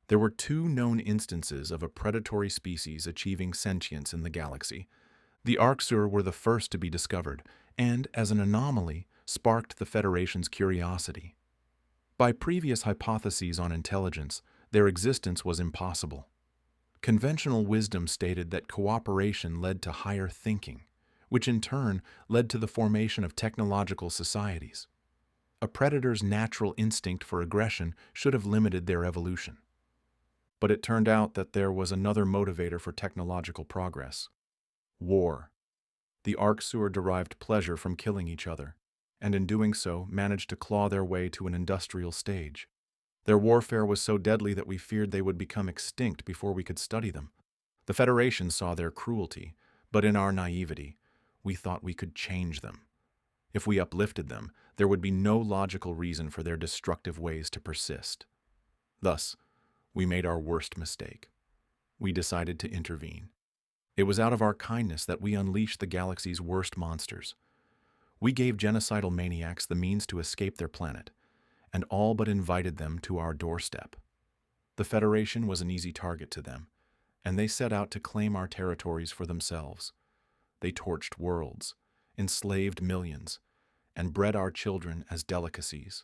There were two known instances of a predatory species achieving sentience in the galaxy. The Arxur were the first to be discovered, and, as an anomaly, sparked the Federation's curiosity. By previous hypotheses on intelligence, their existence was impossible. Conventional wisdom stated that cooperation led to higher thinking, which in turn led to the formation of technological societies. A predator's natural instinct for aggression should have limited their evolution. But it turned out that there was another motivator for technological progress: war. The Arxur derived pleasure from killing each other, and in doing so managed to claw their way to an industrial stage. Their warfare was so deadly that we feared they would become extinct before we could study them. The Federation saw their cruelty, but in our naivety, we thought we could change them. If we uplifted them, there would be no logical reason for their destructive ways to persist. Thus, we made our worst mistake. We decided to intervene. It was out of our kindness that we unleashed the galaxy's worst monsters. We gave genocidal maniacs the means to escape their planet, and all but invited them to our doorstep. The Federation was an easy target to them, and they set out to claim our territories for themselves. They torched worlds, enslaved millions, and bred our children as delicacies.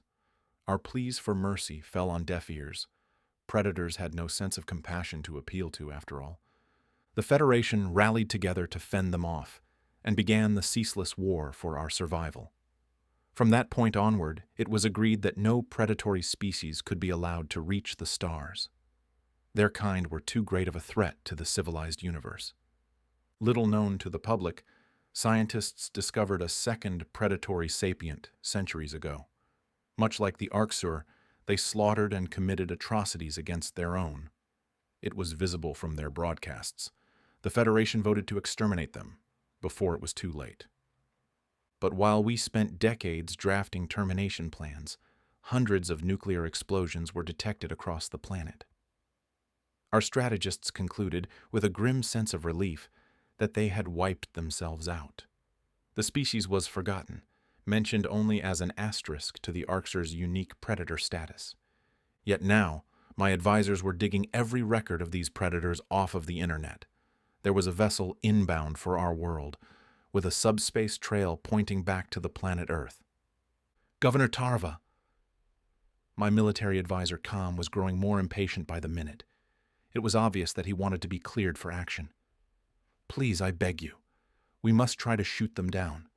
Our pleas for mercy fell on deaf ears. Predators had no sense of compassion to appeal to, after all. The Federation rallied together to fend them off, and began the ceaseless war for our survival. From that point onward, it was agreed that no predatory species could be allowed to reach the stars. Their kind were too great of a threat to the civilized universe. Little known to the public, scientists discovered a second predatory sapient centuries ago. Much like the Arxur, they slaughtered and committed atrocities against their own. It was visible from their broadcasts. The Federation voted to exterminate them before it was too late. But while we spent decades drafting termination plans, hundreds of nuclear explosions were detected across the planet. Our strategists concluded, with a grim sense of relief, that they had wiped themselves out. The species was forgotten, mentioned only as an asterisk to the Arxur's unique predator status. Yet now, my advisors were digging every record of these predators off of the internet. There was a vessel inbound for our world, with a subspace trail pointing back to the planet Earth. "Governor Tarva." My military advisor, Khan, was growing more impatient by the minute. It was obvious that he wanted to be cleared for action. "Please, I beg you. We must try to shoot them down."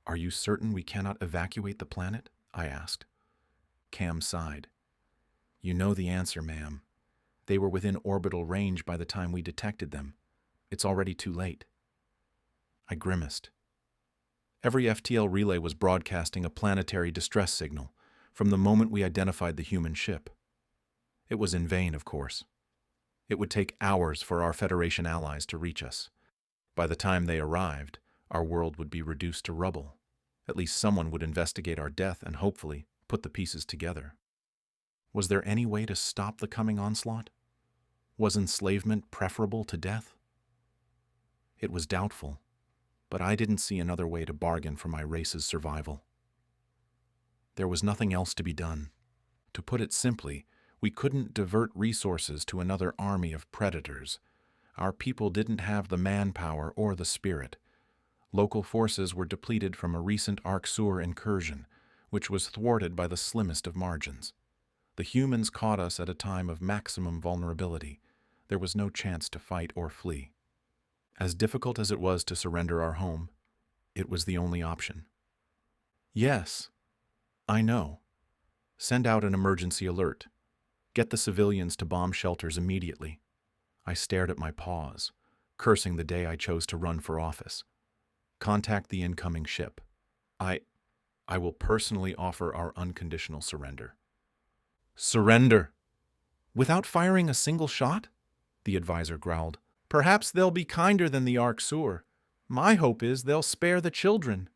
"Are you certain we cannot evacuate the planet?" I asked. Cam sighed. "You know the answer, ma'am. They were within orbital range by the time we detected them. It's already too late." I grimaced. Every FTL relay was broadcasting a planetary distress signal from the moment we identified the human ship. It was in vain, of course. It would take hours for our Federation allies to reach us. By the time they arrived, our world would be reduced to rubble. At least someone would investigate our death and hopefully put the pieces together. Was there any way to stop the coming onslaught? Was enslavement preferable to death? It was doubtful, but I didn't see another way to bargain for my race's survival. There was nothing else to be done. To put it simply, we couldn't divert resources to another army of predators. Our people didn't have the manpower or the spirit. Local forces were depleted from a recent Arxur incursion, which was thwarted by the slimmest of margins. The humans caught us at a time of maximum vulnerability. There was no chance to fight or flee. As difficult as it was to surrender our home, it was the only option. "Yes, I know. Send out an emergency alert. Get the civilians to bomb shelters immediately." I stared at my paws, cursing the day I chose to run for office. "Contact the incoming ship. I will personally offer our unconditional surrender." "Surrender? Without firing a single shot?" the advisor growled. "Perhaps they'll be kinder than the Arxur. My hope is they'll spare the children."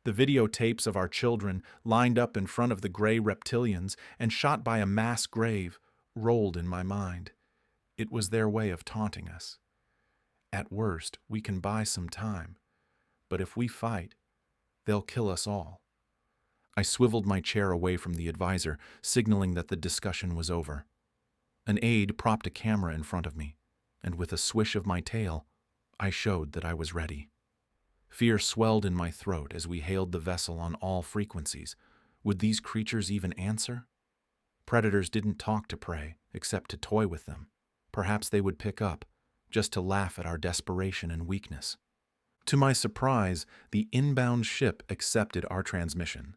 The videotapes of our children, lined up in front of the gray reptilians and shot by a mass grave, rolled in my mind. It was their way of taunting us. At worst, we can buy some time, but if we fight, they'll kill us all. I swiveled my chair away from the advisor, signaling that the discussion was over. An aide propped a camera in front of me, and with a swish of my tail, I showed that I was ready. Fear swelled in my throat as we hailed the vessel on all frequencies. Would these creatures even answer? Predators didn't talk to prey, except to toy with them. Perhaps they would pick up, just to laugh at our desperation and weakness. To my surprise, the inbound ship accepted our transmission.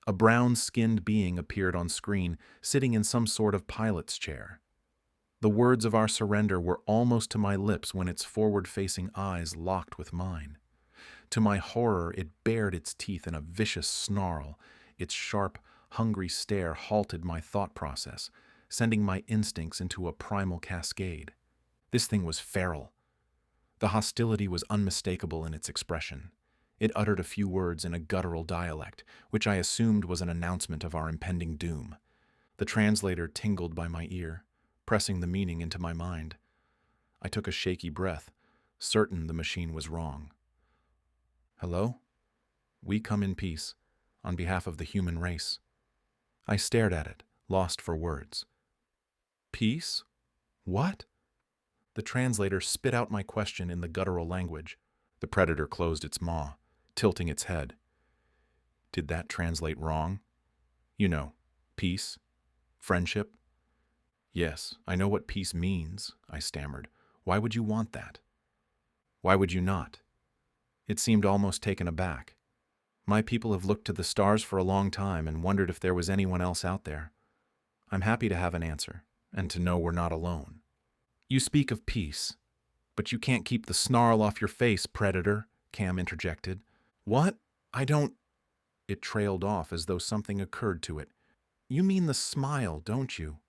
A brown-skinned being appeared on screen, sitting in some sort of pilot's chair. The words of our surrender were almost to my lips when its forward-facing eyes locked with mine. To my horror, it bared its teeth in a vicious snarl. Its sharp, hungry stare halted my thought process, sending my instincts into a primal cascade. This thing was feral. The hostility was unmistakable in its expression. It uttered a few words in a guttural dialect, which I assumed was an announcement of our impending doom. The translator tingled by my ear, pressing the meaning into my mind. I took a shaky breath, certain the machine was wrong. "Hello? We come in peace, on behalf of the human race." I stared at it, lost for words. "Peace? What?" The translator spit out my question in the guttural language. The predator closed its maw, tilting its head. Did that translate wrong? You know, peace, friendship. Yes, I know what peace means, I stammered. Why would you want that? Why would you not? It seemed almost taken aback. My people have looked to the stars for a long time and wondered if there was anyone else out there. I'm happy to have an answer, and to know we're not alone. You speak of peace, but you can't keep the snarl off your face, predator, Cam interjected. What? I don't... It trailed off as though something occurred to it. You mean the smile, don't you?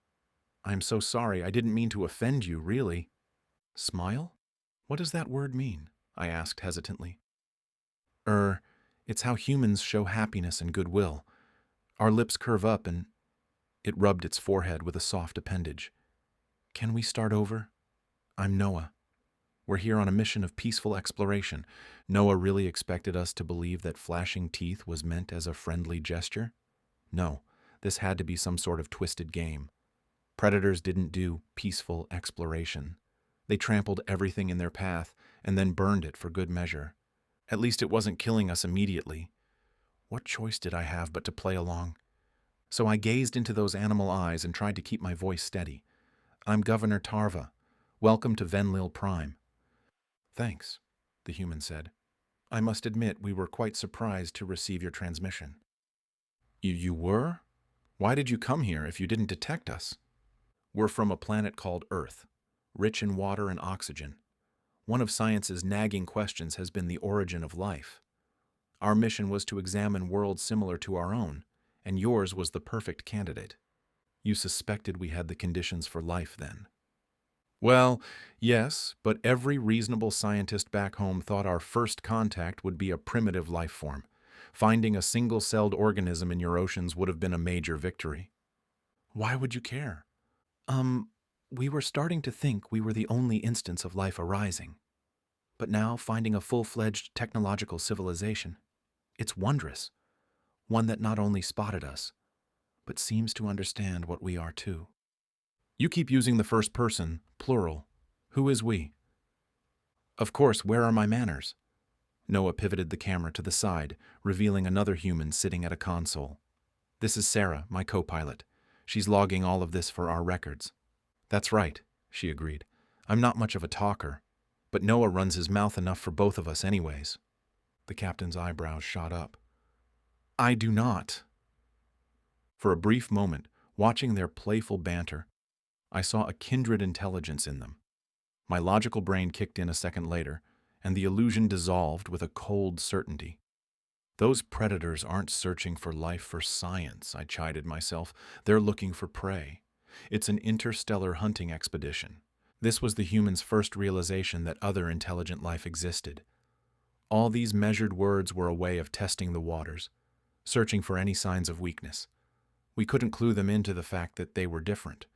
I'm so sorry, I didn't mean to offend you, really. Smile? What does that word mean? I asked hesitantly. It's how humans show happiness and goodwill. Our lips curve up and... It rubbed its forehead with a soft appendage. Can we start over? I'm Noah. We're here on a mission of peaceful exploration. Noah really expected us to believe that flashing teeth was meant as a friendly gesture? No, this had to be some sort of twisted game. Predators didn't do peaceful exploration. They trampled everything in their path and then burned it for good measure. At least it wasn't killing us immediately. What choice did I have but to play along? So I gazed into those animal eyes and tried to keep my voice steady. I'm Governor Tarva. Welcome to Venlil Prime. Thanks, the human said. I must admit we were quite surprised to receive your transmission. You were? Why did you come here if you didn't detect us? We're from a planet called Earth, rich in water and oxygen. One of science's nagging questions has been the origin of life. Our mission was to examine worlds similar to our own, and yours was the perfect candidate. You suspected we had the conditions for life then. Well, yes, but every reasonable scientist back home thought our first contact would be a primitive life form. Finding a single-celled organism in your oceans would have been a major victory. Why would you care? We were starting to think we were the only instance of life arising. But now, finding a full-fledged technological civilization, it's wondrous. One that not only spotted us, but seems to understand what we are too. You keep using the first person, plural. Who is we? Of course, where are my manners? Noah pivoted the camera to the side, revealing another human sitting at a console. This is Sarah, my co-pilot. She's logging all of this for our records. That's right, she agreed. I'm not much of a talker, but Noah runs his mouth enough for both of us anyways. The captain's eyebrows shot up. I do not. For a brief moment, watching their playful banter, I saw a kindred intelligence in them. My logical brain kicked in a second later, and the illusion dissolved with a cold certainty. Those predators aren't searching for life for science, I chided myself. They're looking for prey. It's an interstellar hunting expedition. This was the humans' first realization that other intelligent life existed. All these measured words were a way of testing the waters, searching for any signs of weakness. We couldn't clue them into the fact that they were different.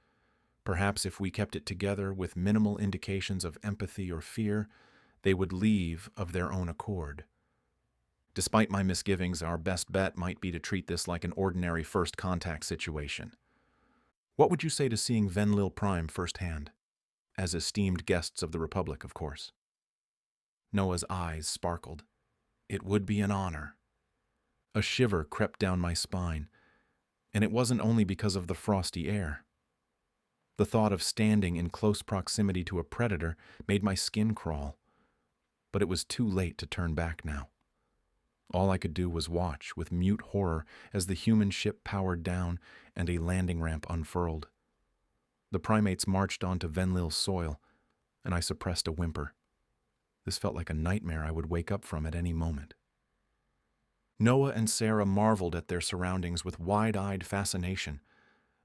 Perhaps if we kept it together with minimal indications of empathy or fear, they would leave of their own accord. Despite my misgivings, our best bet might be to treat this like an ordinary first contact situation. What would you say to seeing Venlil Prime firsthand? As esteemed guests of the Republic, of course. Noah's eyes sparkled. It would be an honor. A shiver crept down my spine, and it wasn't only because of the frosty air. The thought of standing in close proximity to a predator made my skin crawl, but it was too late to turn back now. All I could do was watch with mute horror as the human ship powered down and a landing ramp unfurled. The primates marched onto Venlil's soil, and I suppressed a whimper. This felt like a nightmare I would wake up from at any moment. Noah and Sarah marveled at their surroundings with wide-eyed fascination.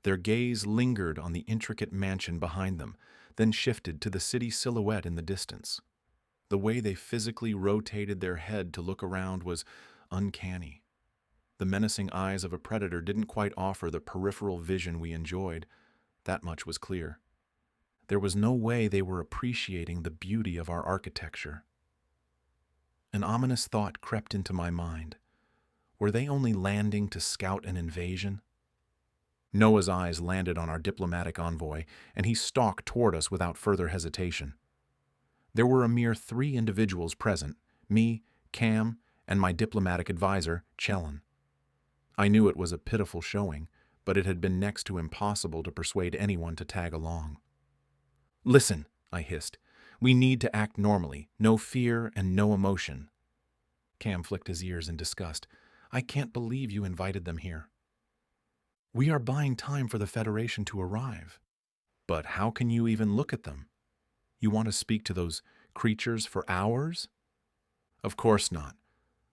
Their gaze lingered on the intricate mansion behind them, then shifted to the city silhouette in the distance. The way they physically rotated their head to look around was uncanny. The menacing eyes of a predator didn't quite offer the peripheral vision we enjoyed. That much was clear. There was no way they were appreciating the beauty of our architecture. An ominous thought crept into my mind. Were they only landing to scout an invasion? Noah's eyes landed on our diplomatic envoy, and he stalked toward us without further hesitation. There were a mere 3 individuals present, me, Cam, and my diplomatic advisor, Chelon. I knew it was a pitiful showing, but it had been next to impossible to persuade anyone to tag along. "Listen," I hissed. "We need to act normally. No fear and no emotion." Cam flicked his ears in disgust. "I can't believe you invited them here." "We are buying time for the Federation to arrive." "But how can you even look at them? You want to speak to those creatures for hours?" "Of course not.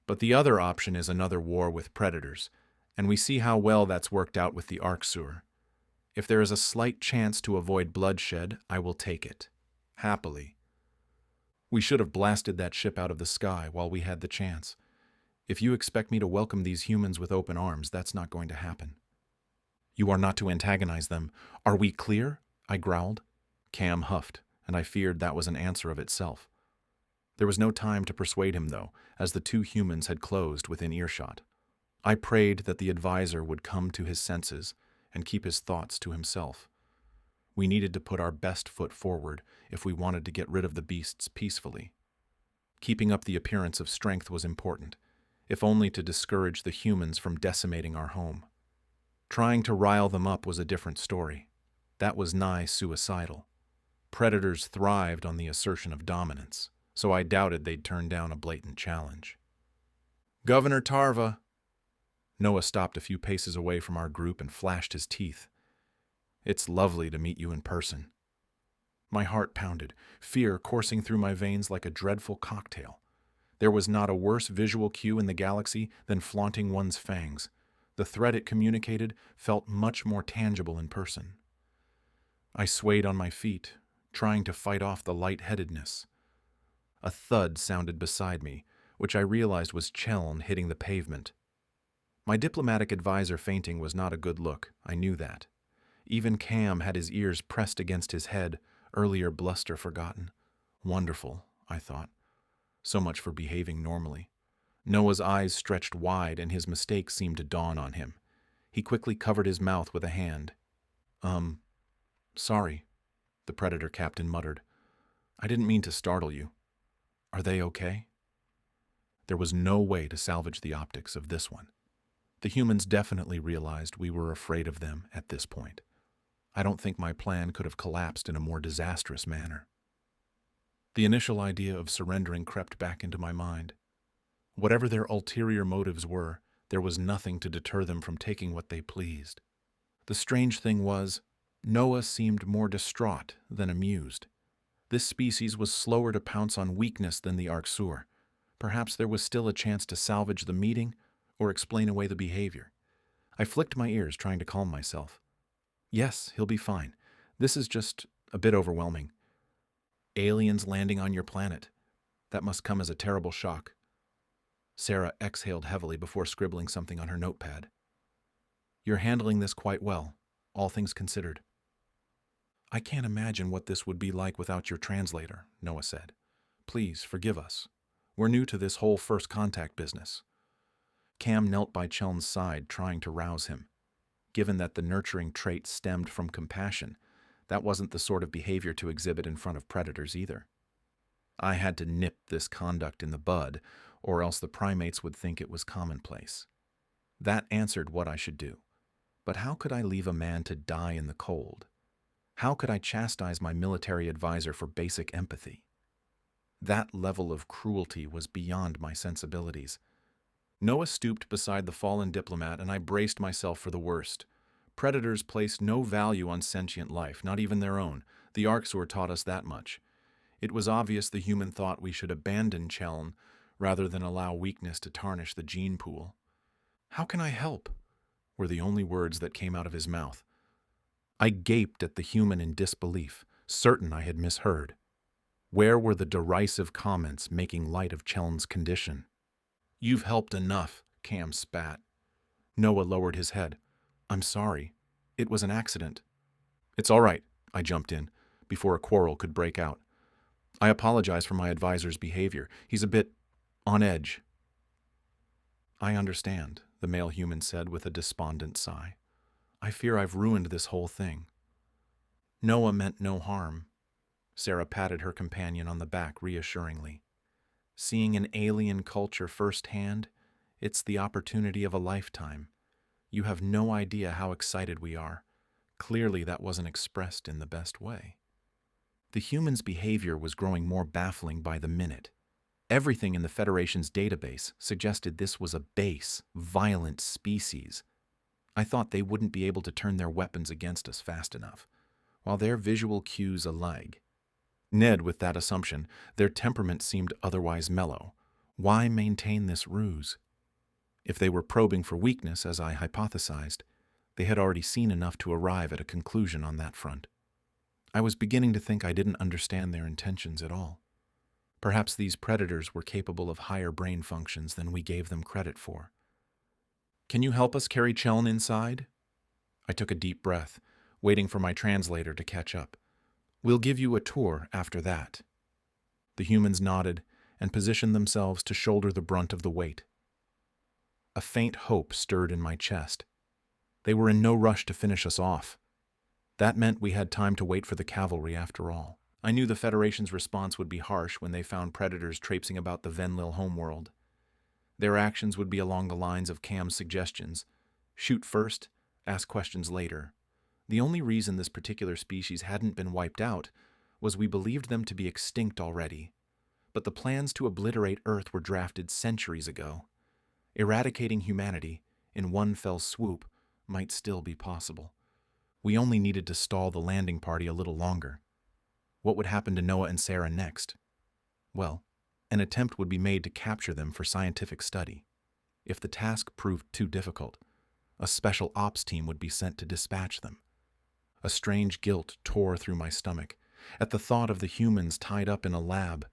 But the other option is another war with predators, and we see how well that's worked out with the Arksur. If there is a slight chance to avoid bloodshed, I will take it. Happily. We should have blasted that ship out of the sky while we had the chance. If you expect me to welcome these humans with open arms, that's not going to happen." "You are not to antagonize them. Are we clear?" I growled. Cam huffed, and I feared that was an answer of itself. There was no time to persuade him, though, as the 2 humans had closed within earshot. I prayed that the advisor would come to his senses and keep his thoughts to himself. We needed to put our best foot forward if we wanted to get rid of the beasts peacefully. Keeping up the appearance of strength was important, if only to discourage the humans from decimating our home. Trying to rile them up was a different story. That was nigh suicidal. Predators thrived on the assertion of dominance, so I doubted they'd turn down a blatant challenge. "Governor Tarva." Noah stopped a few paces away from our group and flashed his teeth. "It's lovely to meet you in person." My heart pounded, fear coursing through my veins like a dreadful cocktail. There was not a worse visual cue in the galaxy than flaunting one's fangs. The threat it communicated felt much more tangible in person. I swayed on my feet, trying to fight off the lightheadedness. A thud sounded beside me, which I realized was Chelon hitting the pavement. My diplomatic advisor fainting was not a good look, I knew that. Even Cam had his ears pressed against his head, earlier bluster forgotten. Wonderful, I thought. So much for behaving normally. Noah's eyes stretched wide and his mistake seemed to dawn on him. He quickly covered his mouth with a hand. Sorry, the Predator captain muttered. "I didn't mean to startle you. Are they okay?" There was no way to salvage the optics of this one. The humans definitely realized we were afraid of them at this point. I don't think my plan could have collapsed in a more disastrous manner. The initial idea of surrendering crept back into my mind. Whatever their ulterior motives were, there was nothing to deter them from taking what they pleased. The strange thing was, Noah seemed more distraught than amused. This species was slower to pounce on weakness than the Arksur. Perhaps there was still a chance to salvage the meeting or explain away the behavior. I flicked my ears, trying to calm myself. "Yes, he'll be fine. This is just a bit overwhelming. Aliens landing on your planet. That must come as a terrible shock." Sarah exhaled heavily before scribbling something on her notepad. "You're handling this quite well, all things considered." "I can't imagine what this would be like without your translator," Noah said. "Please, forgive us. We're new to this whole first contact business." Cam knelt by Chelon's side, trying to rouse him. given that the nurturing trait stemmed from compassion. That wasn't the sort of behavior to exhibit in front of predators either. I had to nip this conduct in the bud, or else the primates would think it was commonplace. That answered what I should do. But how could I leave a man to die in the cold? How could I chastise my military advisor for basic empathy? That level of cruelty was beyond my sensibilities. Noah stooped beside the fallen diplomat, and I braced myself for the worst. Predators place no value on sentient life, not even their own. The Arxur taught us that much. It was obvious the human thought we should abandon Cheln rather than allow weakness to tarnish the gene pool. "How can I help?" were the only words that came out of his mouth. I gaped at the human in disbelief, certain I had misheard. Where were the derisive comments making light of Cheln's condition? "You've helped enough," Cam spat. Noah lowered his head. "I'm sorry. It was an accident." "It's all right," I jumped in, before a quarrel could break out. "I apologize for my advisor's behavior. He's a bit on edge." "I understand," the male human said with a despondent sigh. "I fear I've ruined this whole thing." Noah meant no harm. Sarah patted her companion on the back reassuringly. "Seeing an alien culture firsthand, it's the opportunity of a lifetime. You have no idea how excited we are. Clearly that wasn't expressed in the best way." The human's behavior was growing more baffling by the minute. Everything in the Federation's database suggested this was a base, violent species. I thought they wouldn't be able to turn their weapons against us fast enough, while their visual cues a lag. Ned, with that assumption, their temperament seemed otherwise mellow. Why maintain this ruse? If they were probing for weakness, as I hypothesized, they had already seen enough to arrive at a conclusion on that front. I was beginning to think I didn't understand their intentions at all. Perhaps these predators were capable of higher brain functions than we gave them credit for. "Can you help us carry Cheln inside?" I took a deep breath, waiting for my translator to catch up. "We'll give you a tour after that." The humans nodded and positioned themselves to shoulder the brunt of the weight. A faint hope stirred in my chest. They were in no rush to finish us off. That meant we had time to wait for the cavalry after all. I knew the Federation's response would be harsh when they found predators traipsing about the Venlil homeworld. Their actions would be along the lines of Cam's suggestions: shoot first, ask questions later. The only reason this particular species hadn't been wiped out was we believed them to be extinct already. But the plans to obliterate Earth were drafted centuries ago. Eradicating humanity, in one fell swoop, might still be possible. We only needed to stall the landing party a little longer. What would happen to Noah and Sarah next? Well, an attempt would be made to capture them for scientific study. If the task proved too difficult, a special ops team would be sent to dispatch them. A strange guilt tore through my stomach at the thought of the humans tied up in a lab.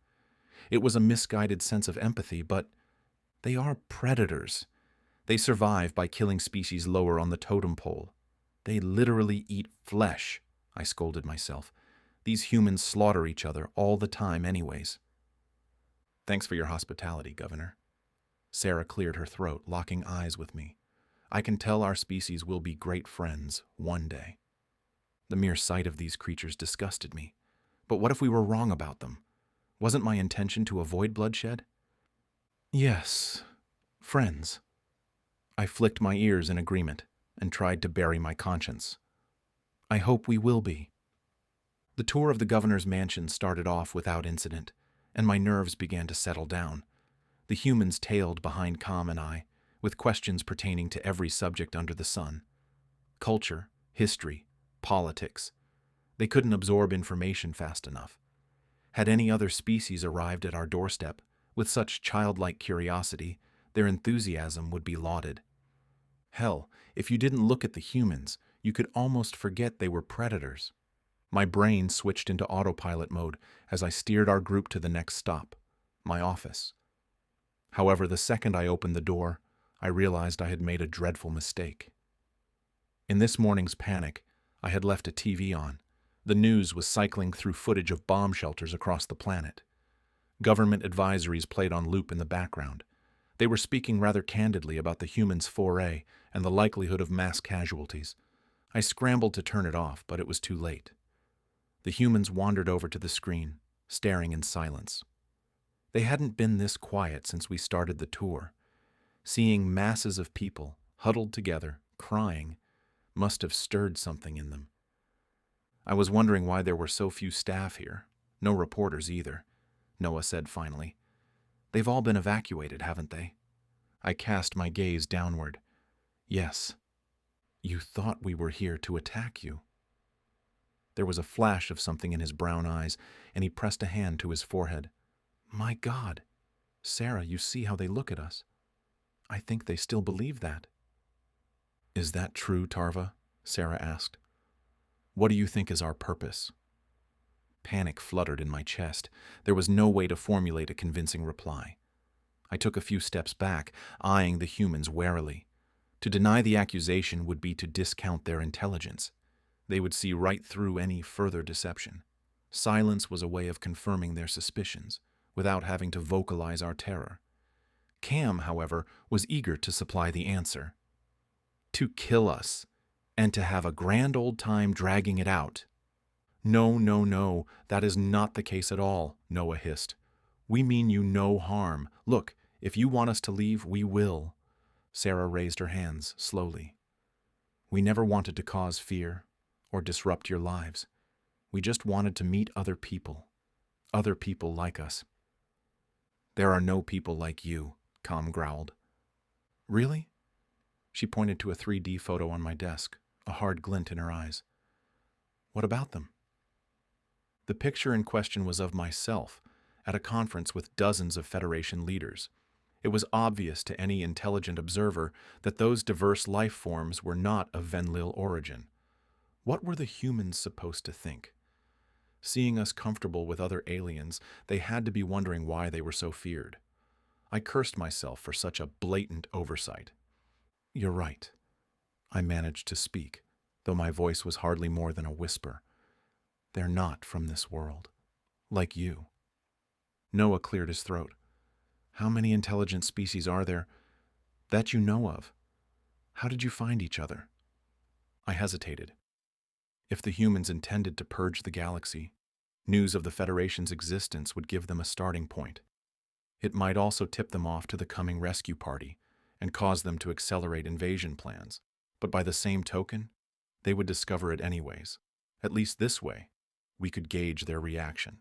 It was a misguided sense of empathy, but they are predators. They survive by killing species lower on the totem pole. They literally eat flesh, I scolded myself. These humans slaughter each other all the time anyways. "Thanks for your hospitality, Governor." Sarah cleared her throat, locking eyes with me. "I can tell our species will be great friends one day." The mere sight of these creatures disgusted me. But what if we were wrong about them? Wasn't my intention to avoid bloodshed? "Yes, friends." I flicked my ears in agreement and tried to bury my conscience. "I hope we will be." The tour of the governor's mansion started off without incident, and my nerves began to settle down. The humans tailed behind Com and I, with questions pertaining to every subject under the sun. Culture, history, politics. They couldn't absorb information fast enough. Had any other species arrived at our doorstep, with such childlike curiosity, their enthusiasm would be lauded. Hell, if you didn't look at the humans, you could almost forget they were predators. My brain switched into autopilot mode as I steered our group to the next stop, my office. However, the second I opened the door, I realized I had made a dreadful mistake. In this morning's panic, I had left a TV on. The news was cycling through footage of bomb shelters across the planet. Government advisories played on loop in the background. They were speaking rather candidly about the humans' foray and the likelihood of mass casualties. I scrambled to turn it off, but it was too late. The humans wandered over to the screen, staring in silence. They hadn't been this quiet since we started the tour. Seeing masses of people, huddled together, crying, must have stirred something in them. I was wondering why there were so few staff here. No reporters either, Noah said finally. They've all been evacuated, haven't they? I cast my gaze downward. Yes. You thought we were here to attack you. There was a flash of something in his brown eyes, and he pressed a hand to his forehead. My God! Sarah, you see how they look at us. I think they still believe that. Is that true, Tarva? Sarah asked. What do you think is our purpose? Panic fluttered in my chest. There was no way to formulate a convincing reply. I took a few steps back, eyeing the humans warily. To deny the accusation would be to discount their intelligence. They would see right through any further deception. Silence was a way of confirming their suspicions, without having to vocalize our terror. Cam, however, was eager to supply the answer. To kill us, and to have a grand old time dragging it out. No, no, no, that is not the case at all, Noah hissed. We mean you no harm. Look, if you want us to leave, we will. Sarah raised her hands slowly. We never wanted to cause fear or disrupt your lives. We just wanted to meet other people like us. There are no people like you, Com growled. Really? She pointed to a 3D photo on my desk, a hard glint in her eyes. What about them? The picture in question was of myself, at a conference with dozens of Federation leaders. It was obvious to any intelligent observer that those diverse life forms were not of Venlil origin. What were the humans supposed to think? Seeing us comfortable with other aliens, they had to be wondering why they were so feared. I cursed myself for such a blatant oversight. You're right. I managed to speak, though my voice was hardly more than a whisper. They're not from this world. Like you. Noah cleared his throat. How many intelligent species are there that you know of? How did you find each other? I hesitated. If the humans intended to purge the galaxy, news of the Federation's existence would give them a starting point. It might also tip them off to the coming rescue party and cause them to accelerate invasion plans. But by the same token, they would discover it anyways. At least this way, we could gauge their reaction.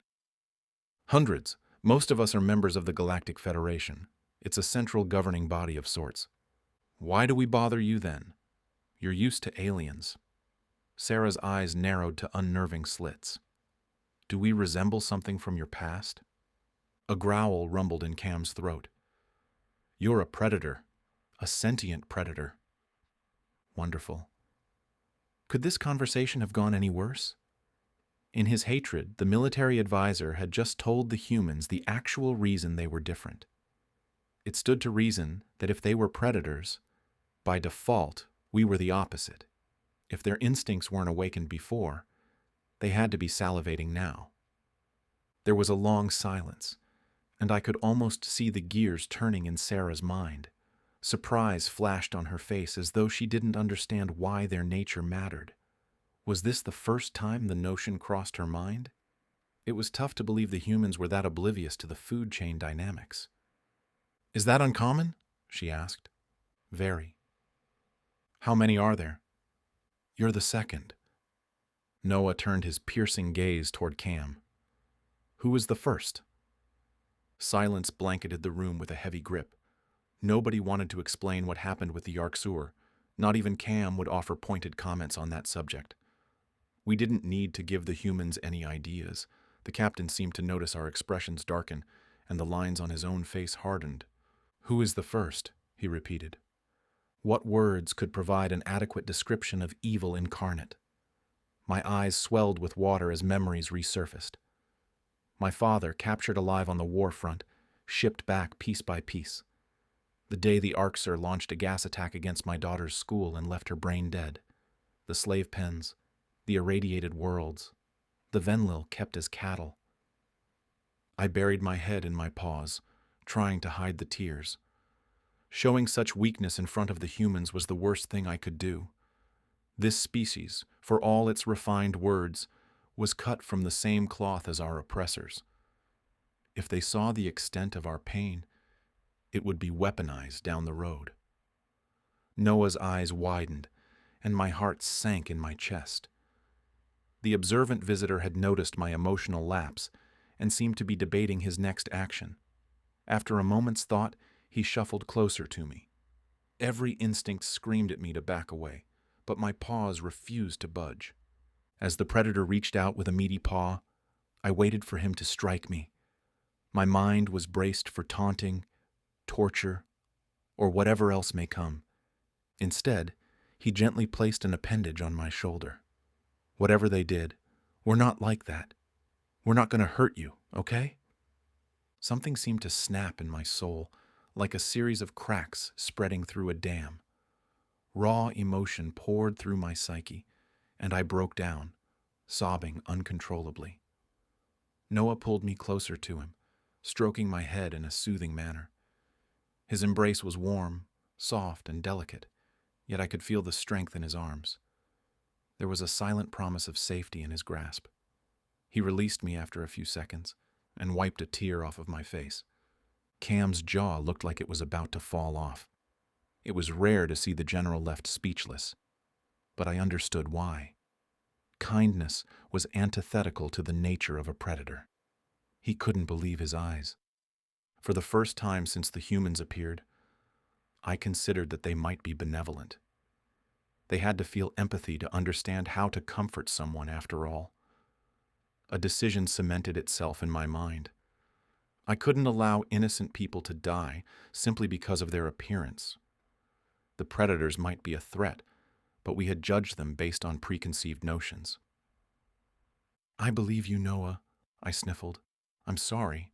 Hundreds. Most of us are members of the Galactic Federation. It's a central governing body of sorts. Why do we bother you then? You're used to aliens. Sarah's eyes narrowed to unnerving slits. Do we resemble something from your past? A growl rumbled in Cam's throat. You're a predator. A sentient predator. Wonderful. Could this conversation have gone any worse? In his hatred, the military advisor had just told the humans the actual reason they were different. It stood to reason that if they were predators, by default, we were the opposite. If their instincts weren't awakened before, they had to be salivating now. There was a long silence, and I could almost see the gears turning in Sarah's mind. Surprise flashed on her face as though she didn't understand why their nature mattered. Was this the first time the notion crossed her mind? It was tough to believe the humans were that oblivious to the food chain dynamics. Is that uncommon? She asked. Very. How many are there? You're the second. Noah turned his piercing gaze toward Cam. Who was the first? Silence blanketed the room with a heavy grip. Nobody wanted to explain what happened with the Arksur. Not even Cam would offer pointed comments on that subject. We didn't need to give the humans any ideas. The captain seemed to notice our expressions darken, and the lines on his own face hardened. Who is the first? He repeated. What words could provide an adequate description of evil incarnate? My eyes swelled with water as memories resurfaced. My father, captured alive on the war front, shipped back piece by piece. The day the Arksur launched a gas attack against my daughter's school and left her brain dead. The slave pens, the irradiated worlds, the Venlil kept as cattle. I buried my head in my paws, trying to hide the tears. Showing such weakness in front of the humans was the worst thing I could do. This species, for all its refined words, was cut from the same cloth as our oppressors. If they saw the extent of our pain, it would be weaponized down the road. Noah's eyes widened, and my heart sank in my chest. The observant visitor had noticed my emotional lapse and seemed to be debating his next action. After a moment's thought, he shuffled closer to me. Every instinct screamed at me to back away, but my paws refused to budge. As the predator reached out with a meaty paw, I waited for him to strike me. My mind was braced for taunting, torture, or whatever else may come. Instead, he gently placed an appendage on my shoulder. Whatever they did, we're not like that. We're not going to hurt you, okay? Something seemed to snap in my soul, like a series of cracks spreading through a dam. Raw emotion poured through my psyche, and I broke down, sobbing uncontrollably. Noah pulled me closer to him, stroking my head in a soothing manner. His embrace was warm, soft, and delicate, yet I could feel the strength in his arms. There was a silent promise of safety in his grasp. He released me after a few seconds and wiped a tear off of my face. Cam's jaw looked like it was about to fall off. It was rare to see the general left speechless, but I understood why. Kindness was antithetical to the nature of a predator. He couldn't believe his eyes. For the first time since the humans appeared, I considered that they might be benevolent. They had to feel empathy to understand how to comfort someone after all. A decision cemented itself in my mind. I couldn't allow innocent people to die simply because of their appearance. The predators might be a threat, but we had judged them based on preconceived notions. "I believe you, Noah," I sniffled. "I'm sorry."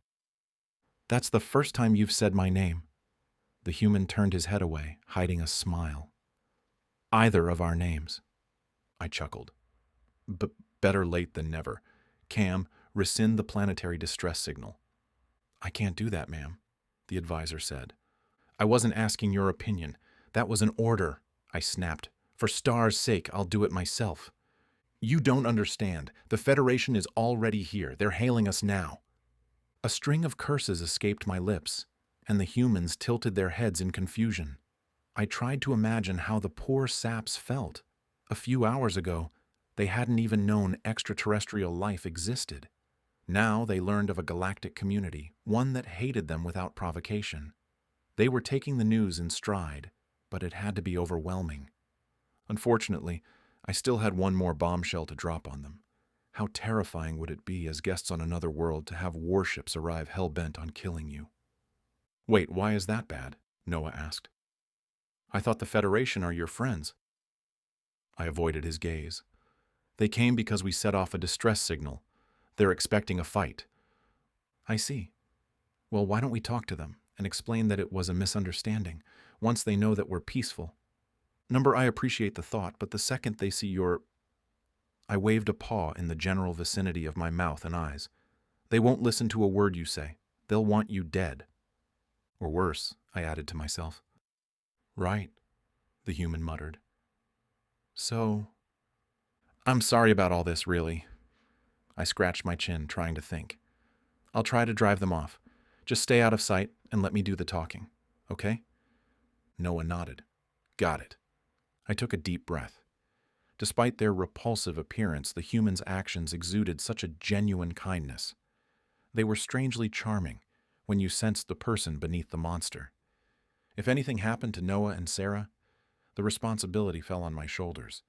"That's the first time you've said my name." The human turned his head away, hiding a smile. "Either of our names," I chuckled. Better late than never. Cam, rescind the planetary distress signal." "I can't do that, ma'am," the advisor said. "I wasn't asking your opinion. That was an order," I snapped. "For Star's sake, I'll do it myself." "You don't understand. The Federation is already here. They're hailing us now." A string of curses escaped my lips, and the humans tilted their heads in confusion. I tried to imagine how the poor saps felt. A few hours ago, they hadn't even known extraterrestrial life existed. Now they learned of a galactic community, one that hated them without provocation. They were taking the news in stride, but it had to be overwhelming. Unfortunately, I still had one more bombshell to drop on them. How terrifying would it be as guests on another world to have warships arrive hell-bent on killing you? "Wait, why is that bad?" Noah asked. "I thought the Federation are your friends." I avoided his gaze. "They came because we set off a distress signal. They're expecting a fight." "I see. Well, why don't we talk to them and explain that it was a misunderstanding, once they know that we're peaceful? Number, I appreciate the thought, but the second they see your—" I waved a paw in the general vicinity of my mouth and eyes. "They won't listen to a word you say. They'll want you dead." "Or worse," I added to myself. "Right," the human muttered. "So, I'm sorry about all this, really." I scratched my chin, trying to think. "I'll try to drive them off. Just stay out of sight and let me do the talking, okay?" Noah nodded. "Got it." I took a deep breath. Despite their repulsive appearance, the humans' actions exuded such a genuine kindness. They were strangely charming when you sensed the person beneath the monster. If anything happened to Noah and Sarah, the responsibility fell on my shoulders.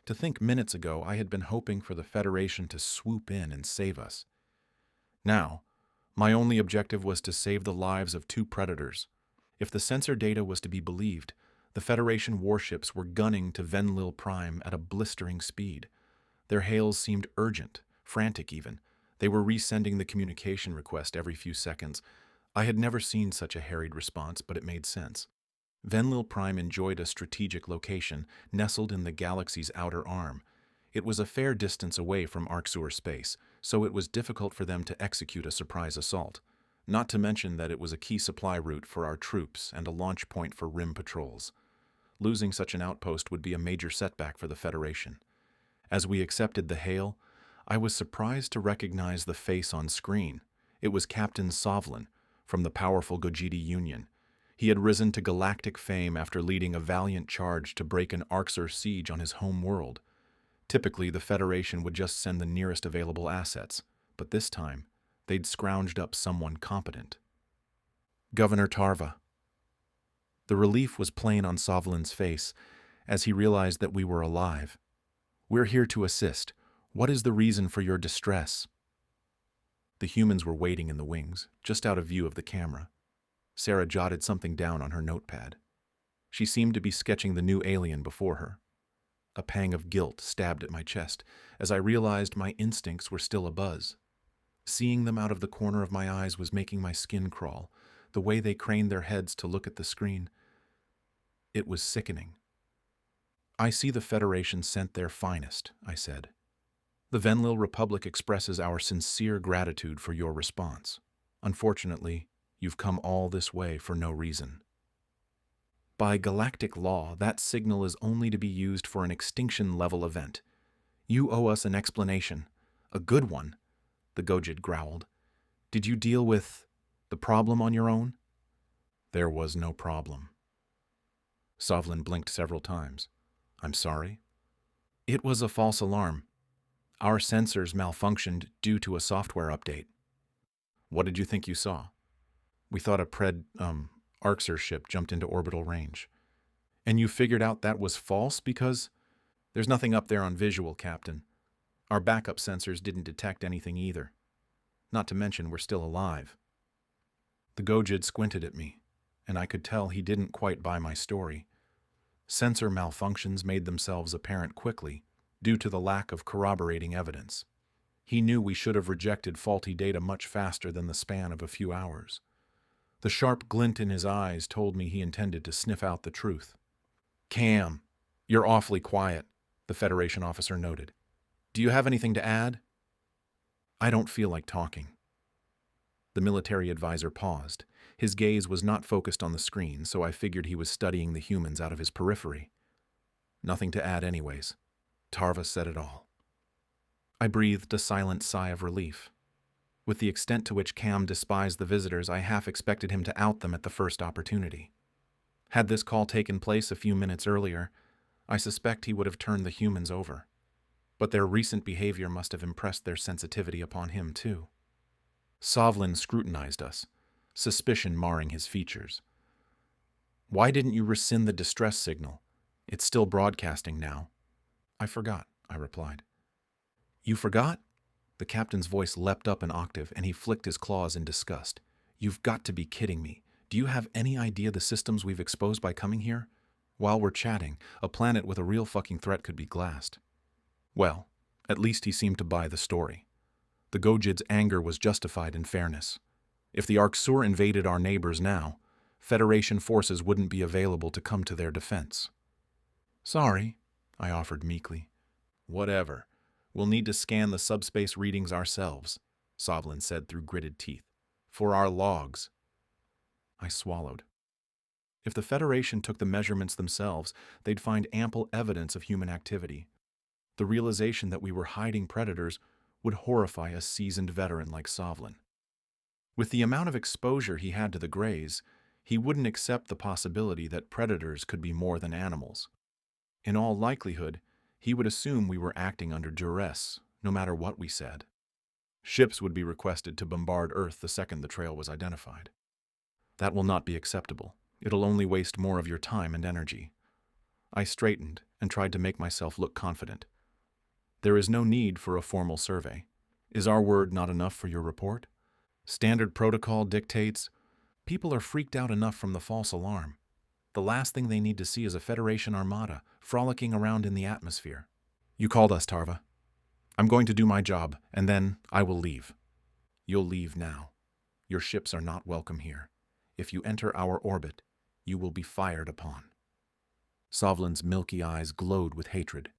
To think minutes ago I had been hoping for the Federation to swoop in and save us. Now, my only objective was to save the lives of 2 predators. If the sensor data was to be believed, the Federation warships were gunning to Venlil Prime at a blistering speed. Their hails seemed urgent, frantic even. They were resending the communication request every few seconds. I had never seen such a harried response, but it made sense. Venlil Prime enjoyed a strategic location, nestled in the galaxy's outer arm. It was a fair distance away from Arxur space, so it was difficult for them to execute a surprise assault. not to mention that it was a key supply route for our troops and a launch point for rim patrols. Losing such an outpost would be a major setback for the Federation. As we accepted the hail, I was surprised to recognize the face on screen. It was Captain Sovlin from the powerful Gojiti Union. He had risen to galactic fame after leading a valiant charge to break an Arxur siege on his home world. Typically, the Federation would just send the nearest available assets, but this time, they'd scrounged up someone competent. Governor Tarva. The relief was plain on Sovlin's face as he realized that we were alive. We're here to assist. What is the reason for your distress? The humans were waiting in the wings, just out of view of the camera. Sarah jotted something down on her notepad. She seemed to be sketching the new alien before her. A pang of guilt stabbed at my chest as I realized my instincts were still abuzz. Seeing them out of the corner of my eyes was making my skin crawl, the way they craned their heads to look at the screen. It was sickening. I see the Federation sent their finest, I said. The Venlil Republic expresses our sincere gratitude for your response. Unfortunately, you've come all this way for no reason. By galactic law, that signal is only to be used for an extinction-level event. You owe us an explanation. A good one, the Gojid growled. Did you deal with the problem on your own? There was no problem. Sovlin blinked several times. I'm sorry? It was a false alarm. Our sensors malfunctioned due to a software update. What did you think you saw? We thought a Arxur ship jumped into orbital range. And you figured out that was false because there's nothing up there on visual, Captain. Our backup sensors didn't detect anything either. Not to mention we're still alive. The Gojid squinted at me, and I could tell he didn't quite buy my story. Sensor malfunctions made themselves apparent quickly due to the lack of corroborating evidence. He knew we should have rejected faulty data much faster than the span of a few hours. The sharp glint in his eyes told me he intended to sniff out the truth. Cam, you're awfully quiet, the Federation officer noted. Do you have anything to add? I don't feel like talking. The military advisor paused. His gaze was not focused on the screen, so I figured he was studying the humans out of his periphery. Nothing to add anyways. Tarva said it all. I breathed a silent sigh of relief. With the extent to which Cam despised the visitors, I half expected him to out them at the first opportunity. Had this call taken place a few minutes earlier, I suspect he would have turned the humans over. But their recent behavior must have impressed their sensitivity upon him, too. Sovlin scrutinized us, suspicion marring his features. Why didn't you rescind the distress signal? It's still broadcasting now. I forgot, I replied. You forgot? The captain's voice leapt up an octave, and he flicked his claws in disgust. You've got to be kidding me. Do you have any idea the systems we've exposed by coming here? While we're chatting, a planet with a real fucking threat could be glassed. Well, at least he seemed to buy the story. The Gojid's anger was justified in fairness. If the Arxur invaded our neighbors now, Federation forces wouldn't be available to come to their defense. Sorry, I offered meekly. Whatever. We'll need to scan the subspace readings ourselves, Sovlin said through gritted teeth. For our logs. I swallowed. If the Federation took the measurements themselves, they'd find ample evidence of human activity. The realization that we were hiding predators would horrify a seasoned veteran like Sovlin. With the amount of exposure he had to the Greys, he wouldn't accept the possibility that predators could be more than animals. In all likelihood, he would assume we were acting under duress, no matter what we said. Ships would be requested to bombard Earth the second the trail was identified. That will not be acceptable. It'll only waste more of your time and energy. I straightened and tried to make myself look confident. There is no need for a formal survey. Is our word not enough for your report? Standard protocol dictates, people are freaked out enough from the false alarm. The last thing they need to see is a Federation armada frolicking around in the atmosphere. You called us, Tarva. I'm going to do my job, and then I will leave. You'll leave now. Your ships are not welcome here. If you enter our orbit, you will be fired upon. Sovlin's milky eyes glowed with hatred.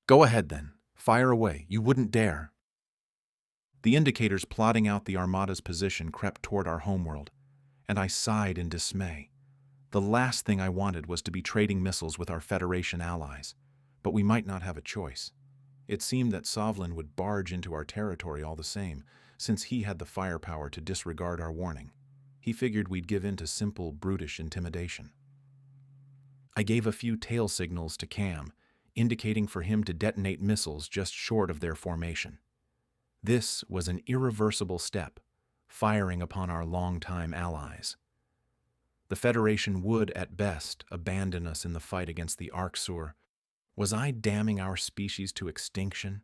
Go ahead, then. Fire away. You wouldn't dare. The indicators plotting out the Armada's position crept toward our homeworld, and I sighed in dismay. The last thing I wanted was to be trading missiles with our Federation allies, but we might not have a choice. It seemed that Sovlin would barge into our territory all the same, since he had the firepower to disregard our warning. He figured we'd give in to simple, brutish intimidation. I gave a few tail signals to Cam, indicating for him to detonate missiles just short of their formation. This was an irreversible step, firing upon our longtime allies. The Federation would, at best, abandon us in the fight against the Arksur. Was I damning our species to extinction?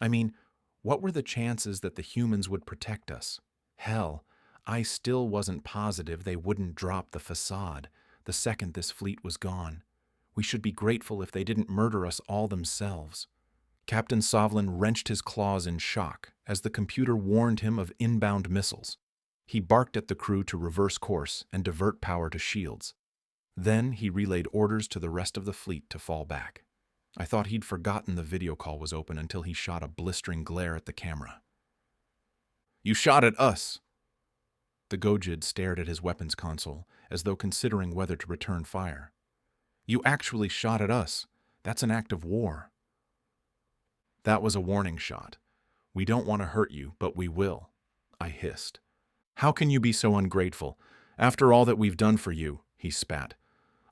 I mean, what were the chances that the humans would protect us? Hell, I still wasn't positive they wouldn't drop the facade the second this fleet was gone. We should be grateful if they didn't murder us all themselves. Captain Sovlin wrenched his claws in shock as the computer warned him of inbound missiles. He barked at the crew to reverse course and divert power to shields. Then he relayed orders to the rest of the fleet to fall back. I thought he'd forgotten the video call was open until he shot a blistering glare at the camera. "You shot at us!" The Gojid stared at his weapons console, as though considering whether to return fire. "You actually shot at us. That's an act of war." "That was a warning shot. We don't want to hurt you, but we will," I hissed. "How can you be so ungrateful? After all that we've done for you," he spat.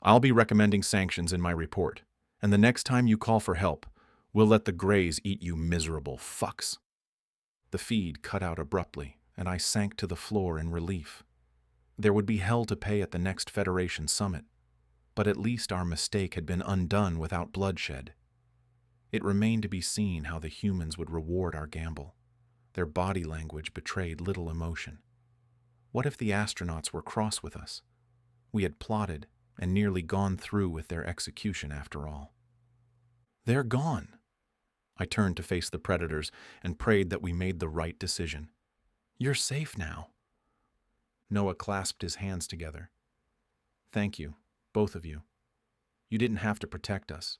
"I'll be recommending sanctions in my report, and the next time you call for help, we'll let the Greys eat you miserable fucks." The feed cut out abruptly, and I sank to the floor in relief. There would be hell to pay at the next Federation summit, but at least our mistake had been undone without bloodshed. It remained to be seen how the humans would reward our gamble. Their body language betrayed little emotion. What if the astronauts were cross with us? We had plotted and nearly gone through with their execution after all. "They're gone." I turned to face the predators and prayed that we made the right decision. "You're safe now." Noah clasped his hands together. "Thank you, both of you. You didn't have to protect us.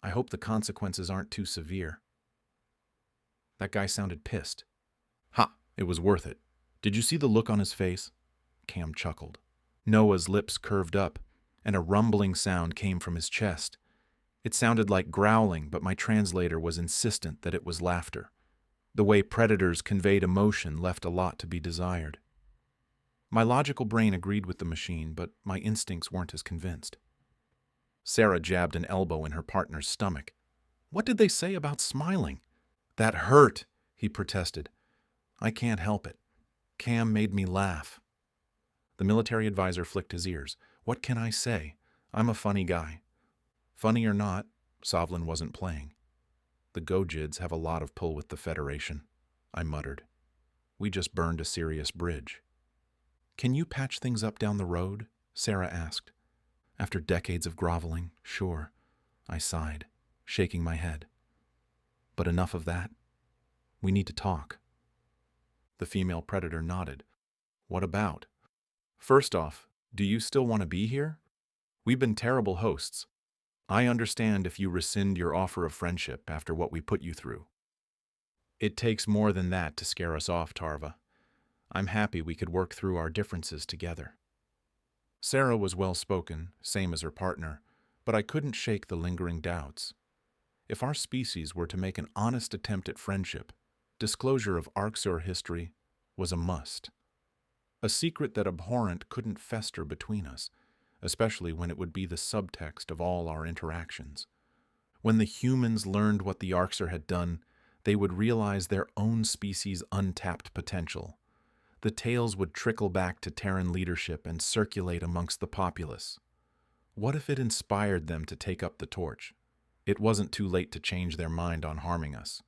I hope the consequences aren't too severe." That guy sounded pissed. "Ha, it was worth it. Did you see the look on his face?" Cam chuckled. Noah's lips curved up, and a rumbling sound came from his chest. It sounded like growling, but my translator was insistent that it was laughter. The way predators conveyed emotion left a lot to be desired. My logical brain agreed with the machine, but my instincts weren't as convinced. Sarah jabbed an elbow in her partner's stomach. "What did they say about smiling?" "That hurt," he protested. "I can't help it. Cam made me laugh." The military advisor flicked his ears. "What can I say? I'm a funny guy." Funny or not, Sovlin wasn't playing. "The Gojids have a lot of pull with the Federation," I muttered. "We just burned a serious bridge." "Can you patch things up down the road?" Sarah asked. After decades of groveling, sure, I sighed, shaking my head. "But enough of that. We need to talk." The female predator nodded. "What about?" "First off, do you still want to be here? We've been terrible hosts. I understand if you rescind your offer of friendship after what we put you through. It takes more than that to scare us off, Tarva. I'm happy we could work through our differences together." Sarah was well-spoken, same as her partner, but I couldn't shake the lingering doubts. If our species were to make an honest attempt at friendship, disclosure of Arksur history was a must. A secret that abhorrent couldn't fester between us, especially when it would be the subtext of all our interactions. When the humans learned what the Arksur had done, they would realize their own species' untapped potential. The tales would trickle back to Terran leadership and circulate amongst the populace. What if it inspired them to take up the torch? It wasn't too late to change their mind on harming us.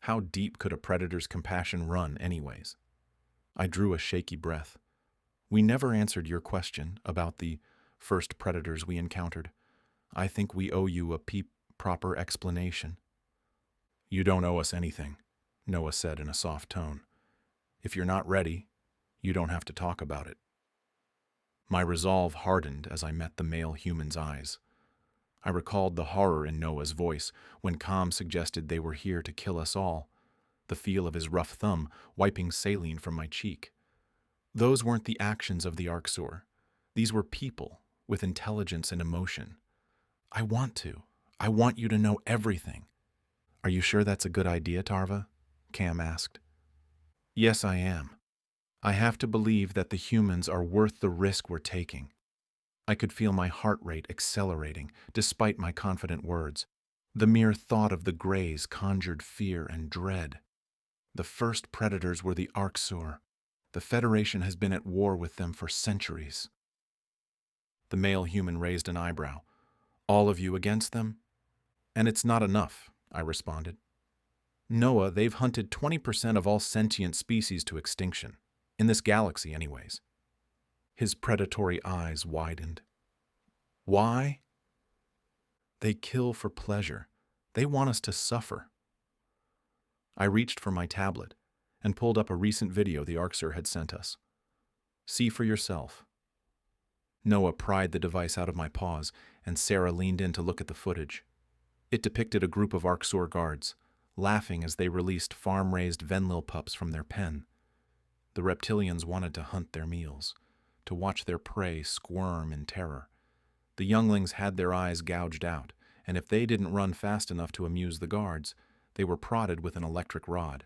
How deep could a predator's compassion run, anyways? I drew a shaky breath. "We never answered your question about the first predators we encountered. I think we owe you a proper explanation." "You don't owe us anything," Noah said in a soft tone. "If you're not ready, you don't have to talk about it." My resolve hardened as I met the male human's eyes. I recalled the horror in Noah's voice when Com suggested they were here to kill us all. the feel of his rough thumb wiping saline from my cheek. Those weren't the actions of the Arxur. These were people with intelligence and emotion. I want to. I want you to know everything. Are you sure that's a good idea, Tarva? Cam asked. Yes, I am. I have to believe that the humans are worth the risk we're taking. I could feel my heart rate accelerating, despite my confident words. The mere thought of the Greys conjured fear and dread. The first predators were the Arxur. The Federation has been at war with them for centuries. The male human raised an eyebrow. All of you against them? And it's not enough, I responded. Noah, they've hunted 20% of all sentient species to extinction. In this galaxy, anyways. His predatory eyes widened. Why? They kill for pleasure. They want us to suffer. I reached for my tablet and pulled up a recent video the Arxur had sent us. See for yourself. Noah pried the device out of my paws, and Sarah leaned in to look at the footage. It depicted a group of Arxur guards, laughing as they released farm-raised Venlil pups from their pen. The reptilians wanted to hunt their meals, to watch their prey squirm in terror. The younglings had their eyes gouged out, and if they didn't run fast enough to amuse the guards, they were prodded with an electric rod.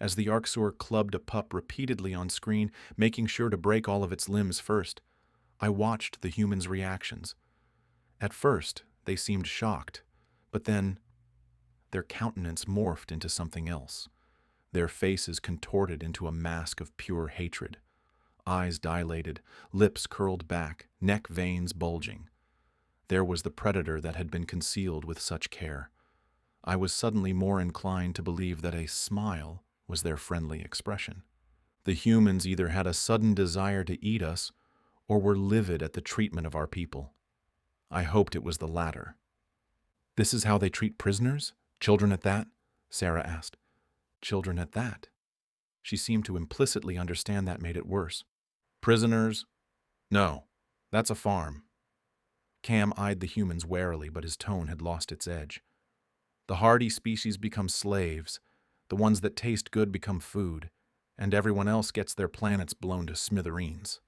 As the Arxur clubbed a pup repeatedly on screen, making sure to break all of its limbs first, I watched the humans' reactions. At first, they seemed shocked, but then their countenance morphed into something else. Their faces contorted into a mask of pure hatred. Eyes dilated, lips curled back, neck veins bulging. There was the predator that had been concealed with such care. I was suddenly more inclined to believe that a smile was their friendly expression. The humans either had a sudden desire to eat us or were livid at the treatment of our people. I hoped it was the latter. This is how they treat prisoners? Children at that? Sarah asked. Children at that? She seemed to implicitly understand that made it worse. Prisoners? No, that's a farm. Cam eyed the humans warily, but his tone had lost its edge. The hardy species become slaves, the ones that taste good become food, and everyone else gets their planets blown to smithereens.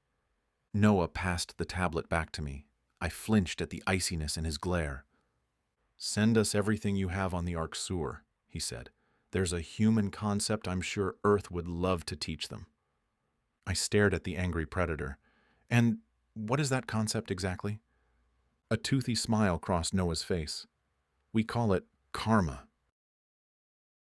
Noah passed the tablet back to me. I flinched at the iciness in his glare. Send us everything you have on the Arxur, he said. There's a human concept I'm sure Earth would love to teach them. I stared at the angry predator. And what is that concept exactly? A toothy smile crossed Noah's face. We call it karma.